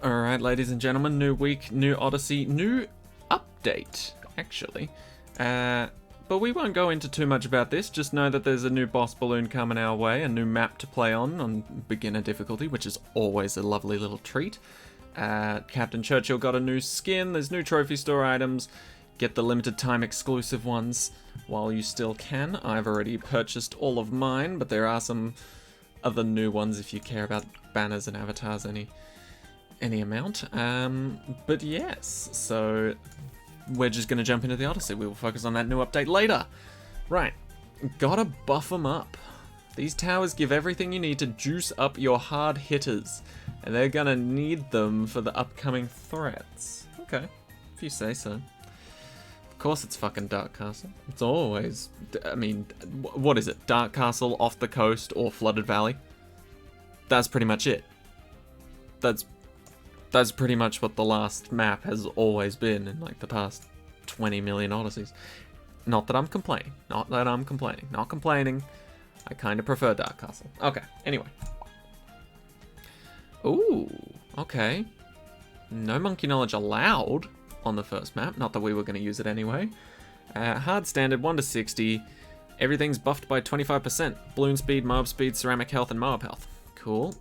Alright, ladies and gentlemen, new week, new Odyssey, new update, actually. But we won't go into too much about this, just know that there's a new boss balloon coming our way, a new map to play on beginner difficulty, which is always a lovely little treat. Captain Churchill got a new skin, there's new trophy store items, get the limited time exclusive ones while you still can. I've already purchased all of mine, but there are some other new ones if you care about banners and avatars any amount. But yes, so we're just going to jump into the Odyssey. We will focus on that new update later. Right, gotta buff them up. These towers give everything you need to juice up your hard hitters, and they're gonna need them for the upcoming threats. Okay, if you say so. Of course it's fucking Dark Castle. It's always, I mean, what is it? Dark Castle, off the coast, or Flooded Valley? That's pretty much it. That's pretty much what the last map has always been in like the past 20 million Odysseys. Not that I'm complaining. Not complaining. I kind of prefer Dark Castle. Okay, anyway. Ooh, okay. No monkey knowledge allowed on the first map. Not that we were going to use it anyway. Hard standard, 1 to 60. Everything's buffed by 25%. Balloon speed, mob speed, ceramic health, and mob health. Cool.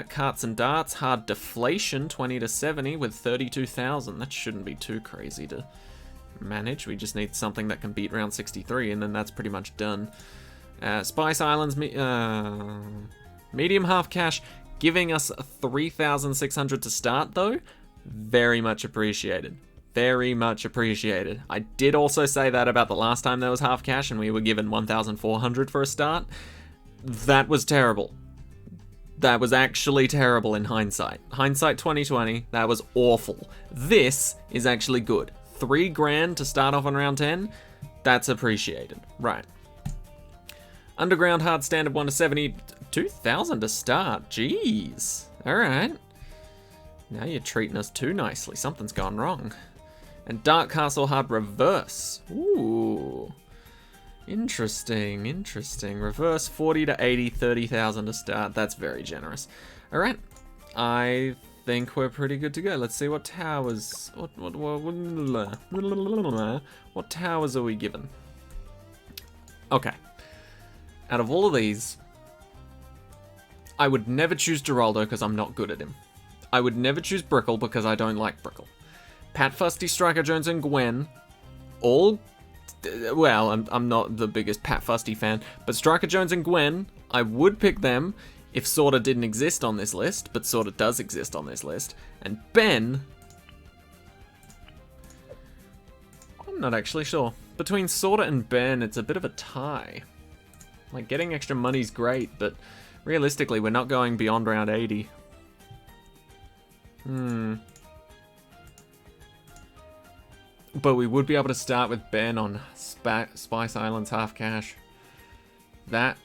Carts and darts, hard deflation, 20 to 70 with 32,000. That shouldn't be too crazy to manage. We just need something that can beat round 63, and then that's pretty much done. Spice Islands, medium half cash, giving us 3,600 to start though. Very much appreciated. Very much appreciated. I did also say that about the last time there was half cash and we were given 1,400 for a start. That was terrible. That was actually terrible in hindsight. Hindsight 2020, that was awful. This is actually good. 3 grand to start off on round 10, that's appreciated. Right. Underground hard standard 1 to 70, 2,000 to start. Jeez. Alright. Now you're treating us too nicely. Something's gone wrong. And Dark Castle hard reverse. Ooh. Interesting. Reverse 40 to 80, 30,000 to start. That's very generous. Alright. I think we're pretty good to go. Let's see what towers... What towers are we given? Okay. Out of all of these, I would never choose Geraldo because I'm not good at him. I would never choose Brickle because I don't like Brickle. Pat Fusty, Striker Jones, and Gwen, all... Well, I'm not the biggest Pat Fusty fan, but Striker Jones and Gwen, I would pick them if Sorta didn't exist on this list, but Sorta does exist on this list. And Ben... I'm not actually sure. Between Sorta and Ben, it's a bit of a tie. Like, getting extra money's great, but realistically, we're not going beyond round 80. But we would be able to start with Ben on Spice Islands half cash. That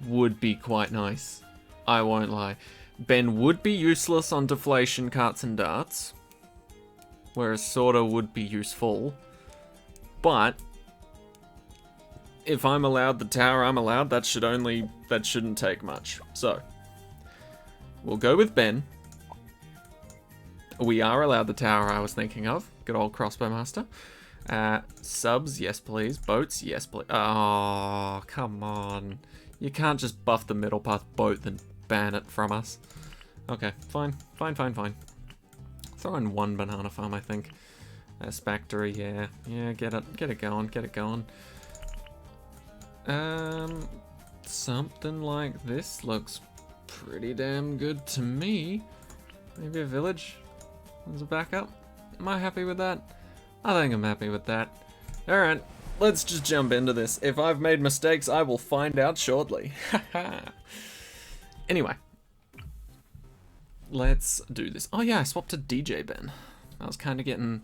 would be quite nice. I won't lie. Ben would be useless on deflation, carts, and darts. Whereas Sorta would be useful. But if I'm allowed the tower I'm allowed, that shouldn't take much. So, we'll go with Ben. We are allowed the tower I was thinking of. Good old crossbow master. Subs, yes please. Boats, yes please. Oh, come on. You can't just buff the middle path boat then ban it from us. Okay, fine. Throw in 1 banana farm, I think. Spectre, yeah. Yeah, get it going. Something like this looks pretty damn good to me. Maybe a village as a backup. Am I happy with that? I think I'm happy with that. Alright, let's just jump into this. If I've made mistakes, I will find out shortly. Anyway. Let's do this. Oh yeah, I swapped to DJ Ben. I was kind of getting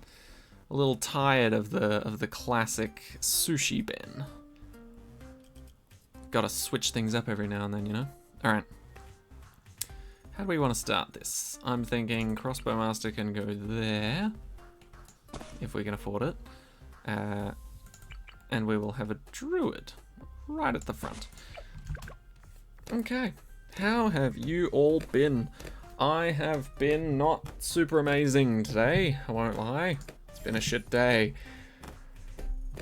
a little tired of the classic sushi Ben. Gotta switch things up every now and then, you know? Alright. How do we want to start this? I'm thinking Crossbow Master can go there, if we can afford it. And we will have a Druid right at the front. Okay, how have you all been? I have been not super amazing today, I won't lie. It's been a shit day.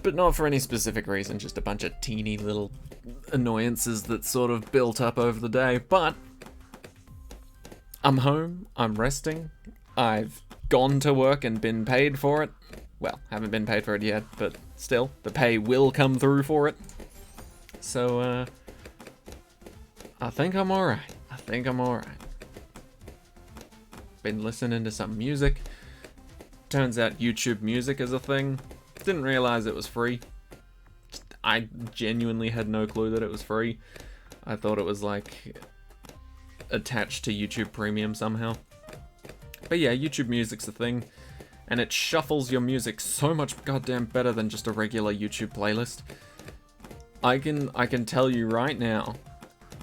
But not for any specific reason, just a bunch of teeny little annoyances that sort of built up over the day. But I'm home, I'm resting, I've gone to work and been paid for it. Well, haven't been paid for it yet, but still, the pay will come through for it. So, I think I'm alright. Been listening to some music. Turns out YouTube Music is a thing. Didn't realize it was free. I genuinely had no clue that it was free. I thought it was like attached to YouTube Premium somehow. But yeah, YouTube Music's a thing, and it shuffles your music so much goddamn better than just a regular YouTube playlist. I can tell you right now,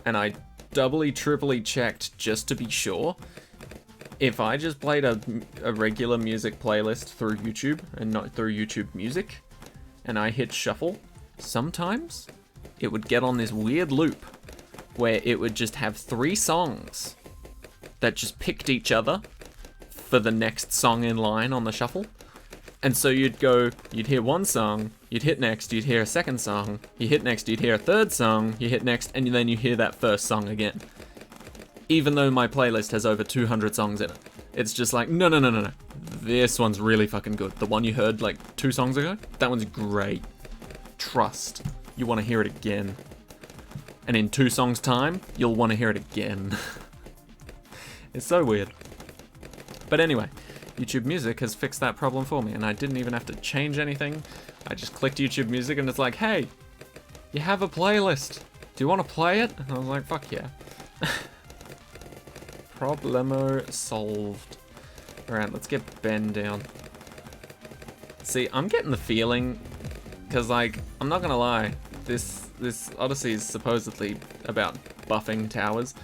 and I doubly triply checked just to be sure, if I just played a regular music playlist through YouTube and not through YouTube Music, and I hit shuffle, sometimes it would get on this weird loop where it would just have 3 songs that just picked each other for the next song in line on the shuffle. And so you'd hear one song, you'd hit next, you'd hear a second song, you hit next, you'd hear a third song, you hit next, and then you hear that first song again. Even though my playlist has over 200 songs in it. It's just like, no. This one's really fucking good. The one you heard like 2 songs ago, that one's great. Trust. You want to hear it again. And in 2 songs' time, you'll want to hear it again. It's so weird. But anyway, YouTube Music has fixed that problem for me, and I didn't even have to change anything. I just clicked YouTube Music and it's like, hey, you have a playlist. Do you want to play it? And I was like, fuck yeah. Problemo solved. Alright, let's get Ben down. See, I'm getting the feeling, because like, I'm not gonna lie, this Odyssey is supposedly about buffing towers.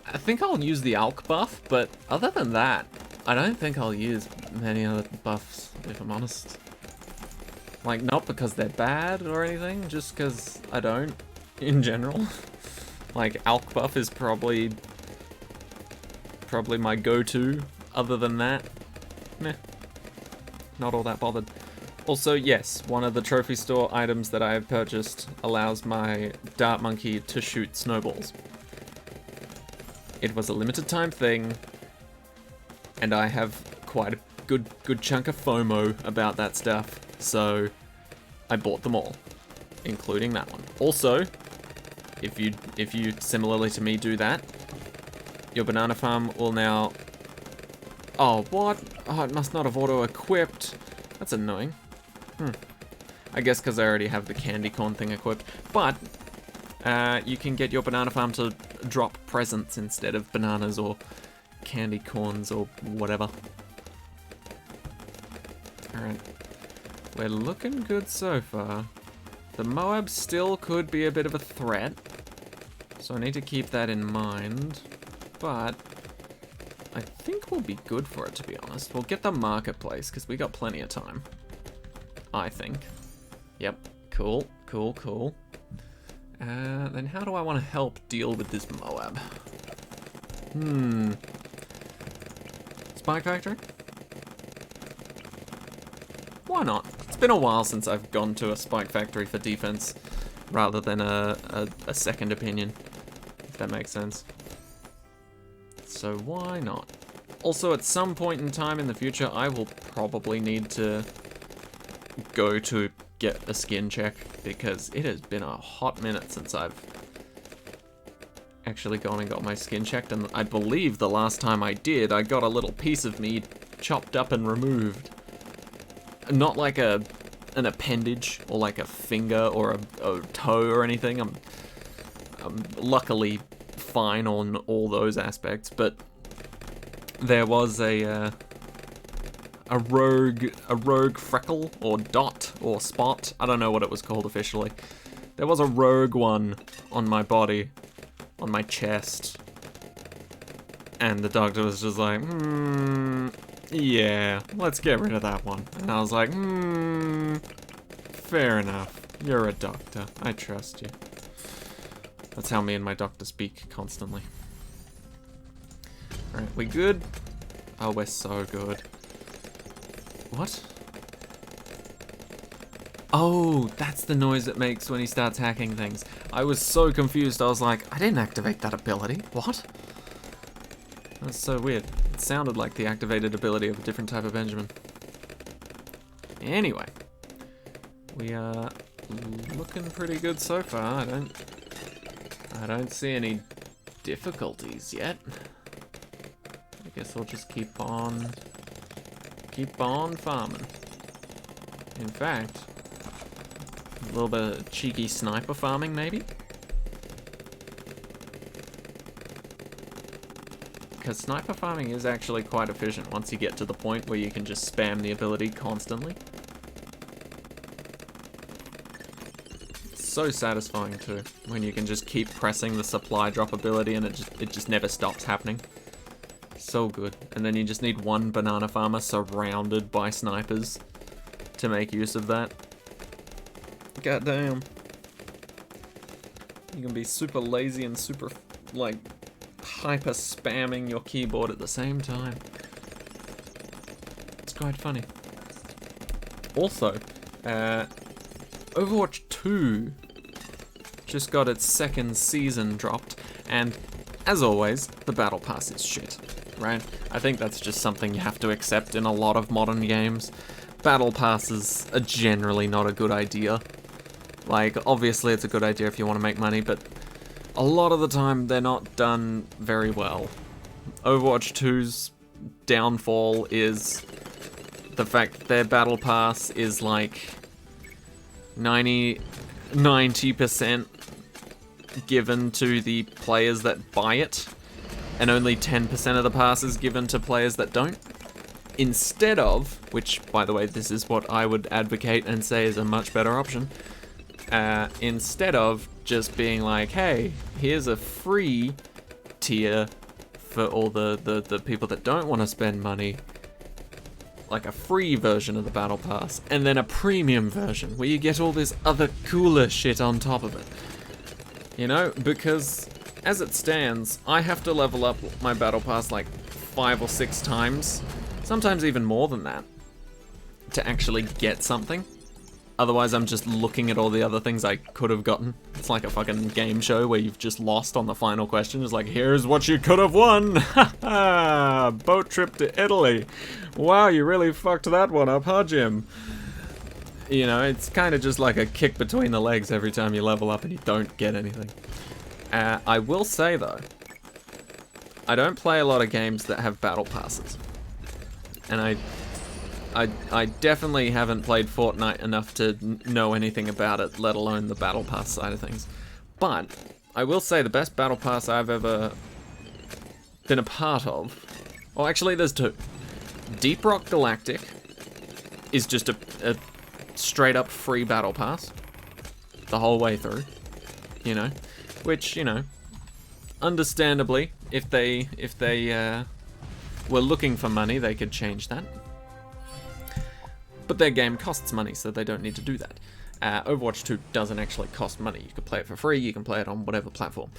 I think I'll use the Alch buff, but other than that, I don't think I'll use many other buffs, if I'm honest. Like, not because they're bad or anything, just because I don't, in general. Like, Alch buff is probably my go-to. Other than that, meh. Not all that bothered. Also, yes, one of the trophy store items that I have purchased allows my dart monkey to shoot snowballs. It was a limited time thing, and I have quite a good chunk of FOMO about that stuff, so I bought them all, including that one. Also, if you similarly to me do that, your banana farm will now... Oh, what? Oh, it must not have auto-equipped. That's annoying. I guess because I already have the candy corn thing equipped. But, you can get your banana farm to drop presents instead of bananas or candy corns or whatever. Alright. We're looking good so far. The Moab still could be a bit of a threat, so I need to keep that in mind. But I think we'll be good for it, to be honest. We'll get the marketplace, because we got plenty of time. I think. Yep. Cool. Then how do I want to help deal with this Moab? Spike Factory? Why not? It's been a while since I've gone to a Spike Factory for defense, rather than a second opinion, if that makes sense. So why not? Also, at some point in time in the future, I will probably need to go to get a skin check, because it has been a hot minute since I've actually gone and got my skin checked, and I believe the last time I did, I got a little piece of me chopped up and removed. Not like an appendage, or like a finger, or a toe or anything. I'm luckily fine on all those aspects, but there was a rogue freckle, or dot, or spot. I don't know what it was called officially. There was a rogue one on my body, on my chest, and the doctor was just like, yeah, let's get rid of that one. And I was like, fair enough. You're a doctor. I trust you. That's how me and my doctor speak constantly. Alright, we good? Oh, we're so good. What? Oh, that's the noise it makes when he starts hacking things. I was so confused. I was like, I didn't activate that ability. What? That's so weird. It sounded like the activated ability of a different type of Benjamin. Anyway, we are looking pretty good so far. I don't see any difficulties yet. I guess I'll just keep on farming. In fact, a little bit of cheeky sniper farming maybe? Because sniper farming is actually quite efficient once you get to the point where you can just spam the ability constantly. So satisfying too, when you can just keep pressing the supply drop ability and it just never stops happening. So good. And then you just need one banana farmer surrounded by snipers to make use of that. God damn. You can be super lazy and super, like, hyper spamming your keyboard at the same time. It's quite funny. Also, Overwatch 2 just got its second season dropped, and as always, the battle pass is shit, right? I think that's just something you have to accept in a lot of modern games. Battle passes are generally not a good idea. Like, obviously it's a good idea if you want to make money, but a lot of the time they're not done very well. Overwatch 2's downfall is the fact that their battle pass is like 90% given to the players that buy it, and only 10% of the pass is given to players that don't. Instead of, which by the way, this is what I would advocate and say is a much better option, instead of just being like, hey, here's a free tier for all the people that don't want to spend money, like a free version of the battle pass, and then a premium version where you get all this other cooler shit on top of it. You know, because as it stands, I have to level up my battle pass like 5 or 6 times, sometimes even more than that, to actually get something. Otherwise, I'm just looking at all the other things I could have gotten. It's like a fucking game show where you've just lost on the final question. It's like, here's what you could have won! Ha ha! Boat trip to Italy! Wow, you really fucked that one up, huh, Jim? You know, it's kind of just like a kick between the legs every time you level up and you don't get anything. I will say, though, I don't play a lot of games that have battle passes. And I definitely haven't played Fortnite enough to know anything about it, let alone the battle pass side of things. But I will say the best battle pass I've ever been a part of, well, actually there's 2. Deep Rock Galactic is just a straight up free battle pass the whole way through, you know, which, you know, understandably, if they were looking for money, they could change that. But their game costs money, so they don't need to do that. Overwatch 2 doesn't actually cost money. You can play it for free, you can play it on whatever platform.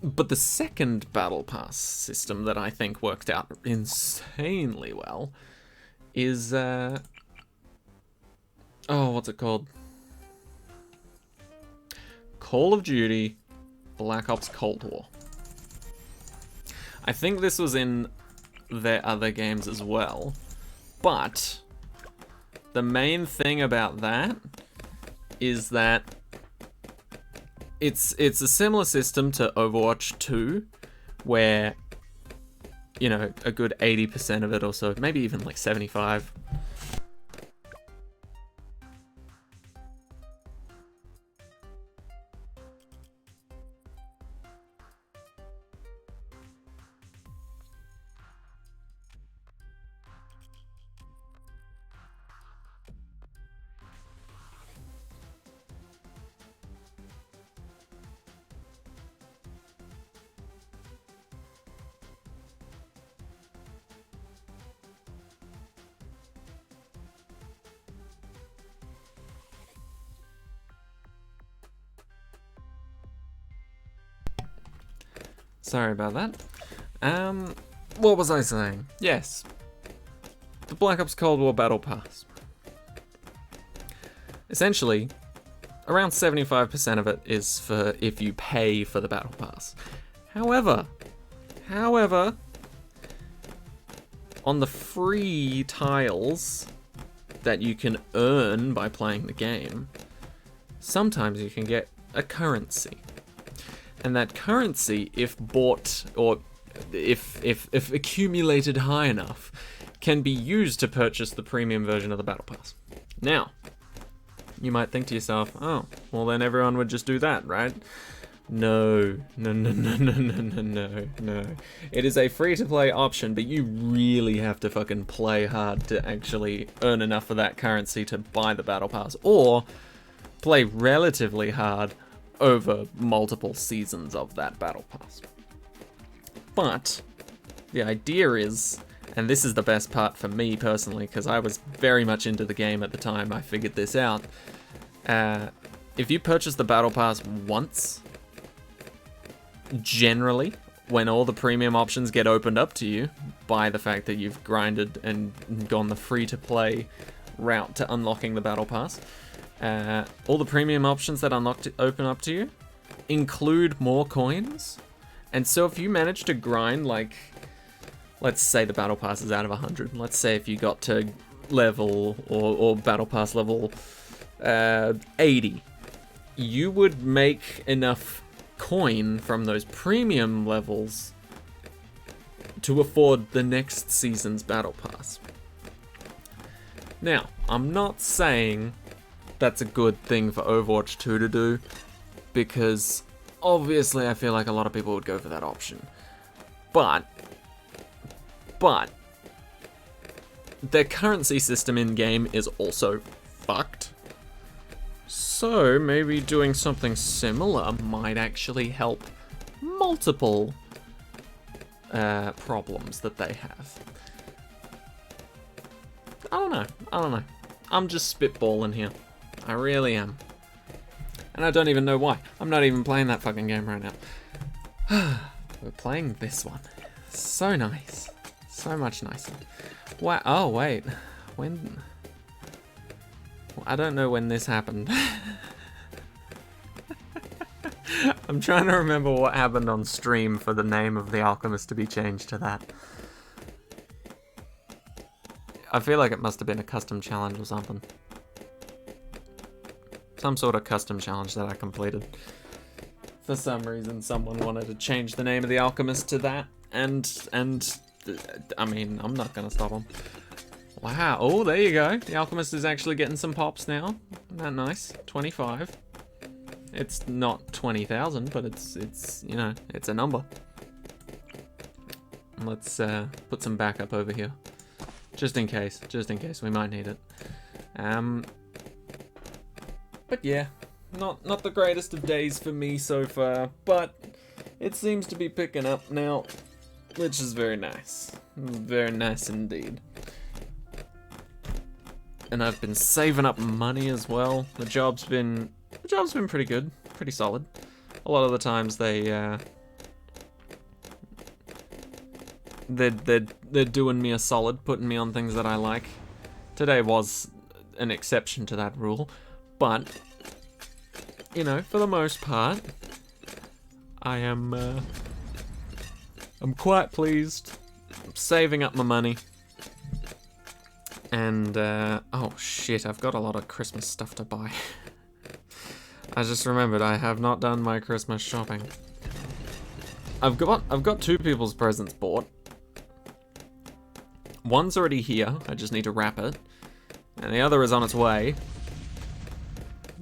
But the second battle pass system that I think worked out insanely well is, what's it called? Call of Duty Black Ops Cold War. I think this was in their other games as well. But the main thing about that is that it's a similar system to Overwatch 2, where, you know, a good 80% of it or so, maybe even like 75, sorry about that. What was I saying? Yes. The Black Ops Cold War Battle Pass. Essentially, around 75% of it is for if you pay for the Battle Pass. However, on the free tiles that you can earn by playing the game, sometimes you can get a currency. And that currency, if bought or if accumulated high enough, can be used to purchase the premium version of the Battle Pass. Now, you might think to yourself, oh, well then everyone would just do that, right? No. It is a free-to-play option, but you really have to fucking play hard to actually earn enough of that currency to buy the Battle Pass, or play relatively hard over multiple seasons of that Battle Pass. But the idea is, and this is the best part for me personally, because I was very much into the game at the time I figured this out, if you purchase the Battle Pass once, generally, when all the premium options get opened up to you by the fact that you've grinded and gone the free-to-play route to unlocking the Battle Pass, all the premium options that open up to you include more coins. And so if you manage to grind, like, let's say the Battle Pass is out of 100. Let's say if you got to level, or Battle Pass level 80, you would make enough coin from those premium levels to afford the next season's Battle Pass. Now, I'm not saying that's a good thing for Overwatch 2 to do, because obviously I feel like a lot of people would go for that option. But their currency system in-game is also fucked. So maybe doing something similar might actually help multiple problems that they have. I don't know. I'm just spitballing here. I really am. And I don't even know why. I'm not even playing that fucking game right now. We're playing this one. So nice. So much nicer. Wow. Oh, wait. When? I don't know when this happened. I'm trying to remember what happened on stream for the name of the Alchemist to be changed to that. I feel like it must have been a custom challenge or something. Some sort of custom challenge that I completed. For some reason, someone wanted to change the name of the Alchemist to that, and I mean, I'm not gonna stop them. Wow, oh, there you go. The Alchemist is actually getting some pops now. Isn't that nice? 25. It's not 20,000, but it's you know, it's a number. Let's put some backup over here. Just in case, we might need it. But yeah, not the greatest of days for me so far, but it seems to be picking up now, which is very nice. Very nice indeed. And I've been saving up money as well. The job's been pretty good, pretty solid. A lot of the times they're doing me a solid, putting me on things that I like. Today was an exception to that rule, but you know, for the most part, I'm quite pleased. I'm saving up my money. And, oh shit, I've got a lot of Christmas stuff to buy. I just remembered I have not done my Christmas shopping. I've got two people's presents bought. One's already here, I just need to wrap it. And the other is on its way.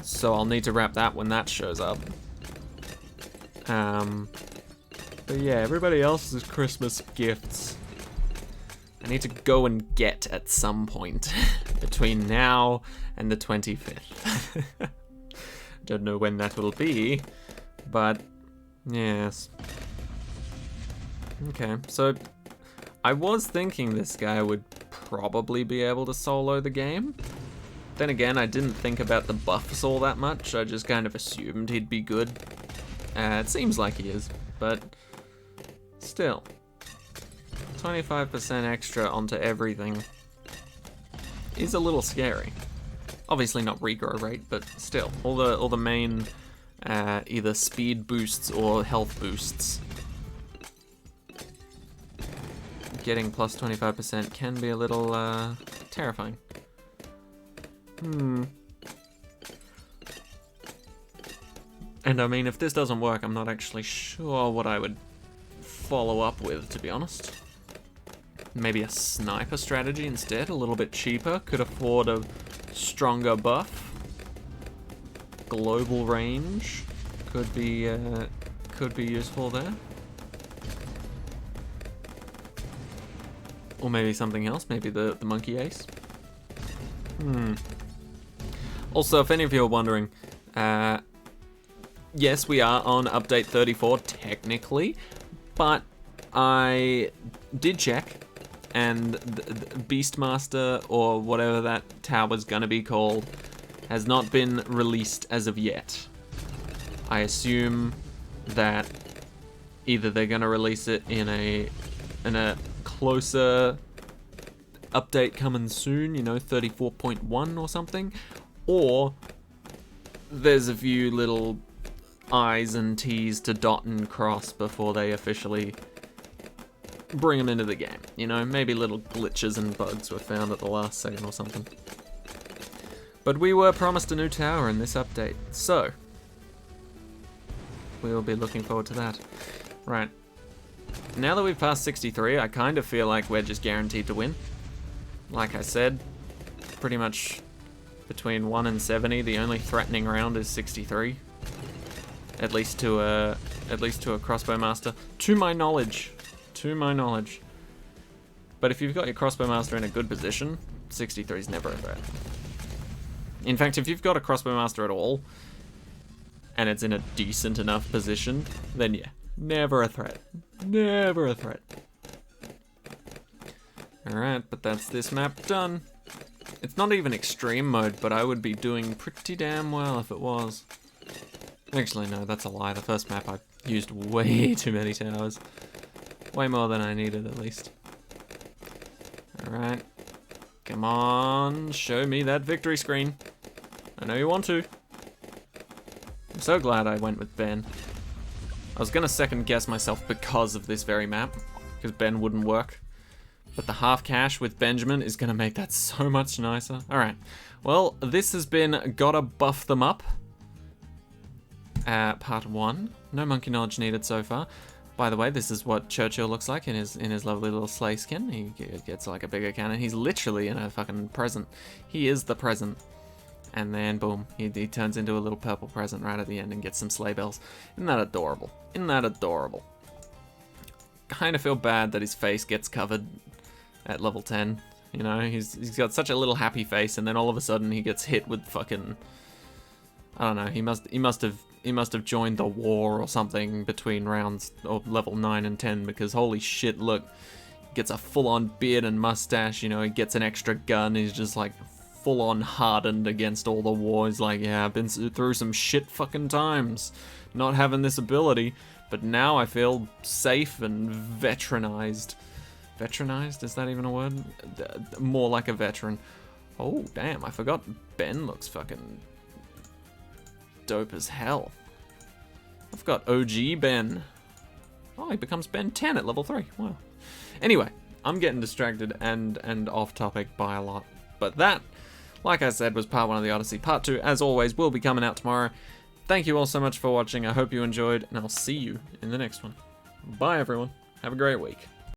So I'll need to wrap that when that shows up. But yeah, everybody else's Christmas gifts I need to go and get at some point between now and the 25th. Don't know when that will be, but yes. Okay, so I was thinking this guy would probably be able to solo the game. Then again, I didn't think about the buffs all that much. I just kind of assumed he'd be good. It seems like he is, but still. 25% extra onto everything is a little scary. Obviously not regrow rate, but still, all the main either speed boosts or health boosts. Getting plus 25% can be a little terrifying. And I mean, if this doesn't work, I'm not actually sure what I would follow up with, to be honest. Maybe a sniper strategy instead, a little bit cheaper, could afford a stronger buff. Global range could be useful there. Or maybe something else, maybe the monkey ace. Also, if any of you are wondering, yes, we are on update 34 technically, but I did check, and the Beastmaster, or whatever that tower's gonna be called, has not been released as of yet. I assume that either they're gonna release it in a closer update coming soon, you know, 34.1 or something, or there's a few little I's and T's to dot and cross before they officially bring them into the game. You know, maybe little glitches and bugs were found at the last second or something. But we were promised a new tower in this update, so we'll be looking forward to that. Right. Now that we've passed 63, I kind of feel like we're just guaranteed to win. Like I said, pretty much between 1 and 70, the only threatening round is 63. At least to a crossbow master, to my knowledge. But if you've got your crossbow master in a good position, 63 is never a threat. In fact, if you've got a crossbow master at all, and it's in a decent enough position, then yeah, never a threat. Never a threat. Alright, but that's this map done. It's not even extreme mode, but I would be doing pretty damn well if it was. Actually, no, that's a lie. The first map I used way too many towers. Way more than I needed, at least. Alright. Come on, show me that victory screen. I know you want to. I'm so glad I went with Ben. I was gonna second guess myself because of this very map, because Ben wouldn't work. But the half cash with Benjamin is gonna make that so much nicer. Alright, well, this has been Gotta Buff Them Up. Part 1. No monkey knowledge needed so far. By the way, this is what Churchill looks like in his lovely little sleigh skin. He gets like a bigger cannon. He's literally in a fucking present. He is the present. And then boom, he turns into a little purple present right at the end and gets some sleigh bells. Isn't that adorable? Isn't that adorable? Kind of feel bad that his face gets covered at level 10. You know, he's got such a little happy face, and then all of a sudden he gets hit with fucking, I don't know. He must have joined the war or something between rounds of level 9 and 10, because holy shit, look, he gets a full-on beard and mustache. You know, he gets an extra gun. He's just like full-on hardened against all the war. He's like, yeah, I've been through some shit fucking times not having this ability, but now I feel safe and veteranized. Veteranized? Is that even a word? More like a veteran. Oh, damn, I forgot Ben looks fucking dope as hell. I've got OG Ben. Oh, he becomes Ben 10 at level 3. Wow. Anyway, I'm getting distracted and off topic by a lot. But that, like I said, was part 1 of the Odyssey. Part 2, as always, will be coming out tomorrow. Thank you all so much for watching. I hope you enjoyed, and I'll see you in the next one. Bye, everyone. Have a great week.